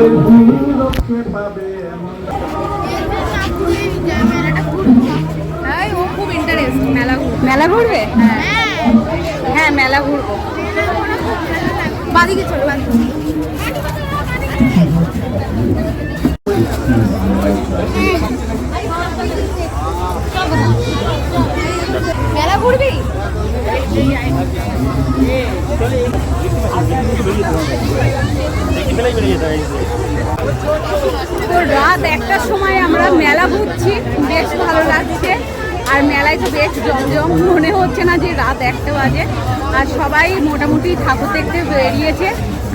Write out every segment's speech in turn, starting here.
ও খুব ইন্টারেস্ট মেলা ঘুরবে। হ্যাঁ মেলা ঘুরবো। বাদিকে চলো মেলা ঘুরবি। তো রাত 1টার সময় আমরা মেলা ঘুরছি, বেশ ভালো লাগছে। আর মেলায় তো বেশ জমজম, মনে হচ্ছে না যে রাত 1টা বাজে। আর সবাই মোটামুটি ঠাকুর দেখতে বেরিয়েছে,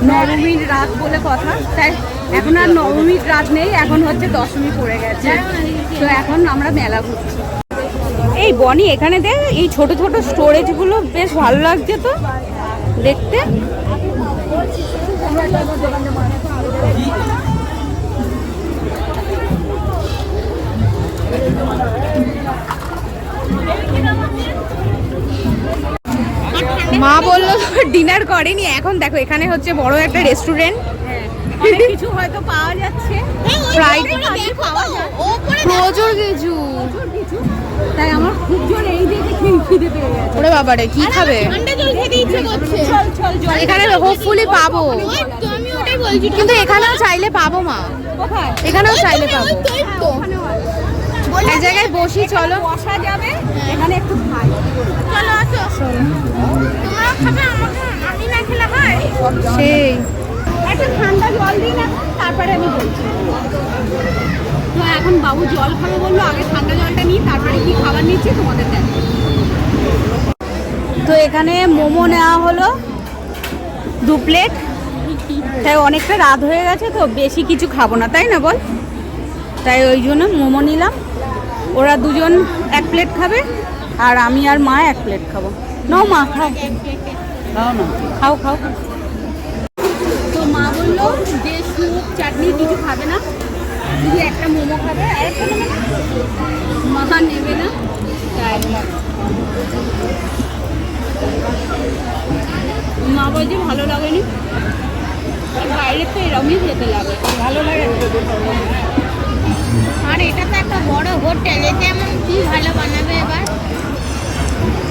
নবমীর রাত বলে কথা। তাই এখন আর নবমীর রাত নেই, এখন হচ্ছে দশমী পড়ে গেছে। তো এখন আমরা মেলা ঘুরছি। এই বনি এখানে দেখ, এই ছোট ছোট স্টোরেজগুলো বেশ ভালো লাগছে তো দেখতে। মা বললো ডিনার করেনি, এখন দেখো এখানে হচ্ছে বড় একটা রেস্টুরেন্ট, কিছু হয়তো পাওয়া যাচ্ছে, প্রচুর কিছু। তাই আমার খুব জোর এই দেখে খিদে পেয়ে গেছে। ওরে বাবা রে, কি খাবে? এখানে হোপফুলি পাবো, কিন্তু এখানেও চাইলে পাবো মা, এখানেও চাইলে পাবো। এই জায়গায় বসি, চলো বসা যাবে এখানে, একটু খাই। চলো আসো, তোমরা খাবে, আমি না খেলে হয়? সেই একটা ঠান্ডা জল দিই না, তারপরে আমি বলছি। তো এখন বাবু জল খাবে বললো, আগে ঠান্ডা জলটা নিই, তারপরে কি খাবার নিচ্ছি তোমাদের দেখ। তো এখানে মোমো নেওয়া হলো 2 প্লেট। তাই অনেকটা রাত হয়ে গেছে তো বেশি কিছু খাবো না, তাই না বল? তাই ওই জন্য মোমো নিলাম। ওরা দুজন 1 প্লেট খাবে, আর আমি আর মা 1 প্লেট খাবো। নাও মা, খাও খাও না, খাও খাও। তো মা বললো যে স্যুপ চাটনি কিছু খাবে না, শুধু একটা মোমো খাবে, আর একটা নেবে না, মা নেবে না। তাই মা বলছে ভালো লাগেনি, বাইরে তো এরমই খেতে লাগে, ভালো লাগে। আর এটা তো একটা বড় হোটেল, এটা এমন কি ভালো বানাবে এবার।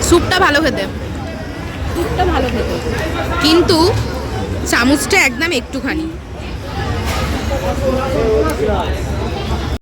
স্যুপটা ভালো খেতে, স্যুপটা ভালো খেতে, কিন্তু চামচটা একদম একটুখানি।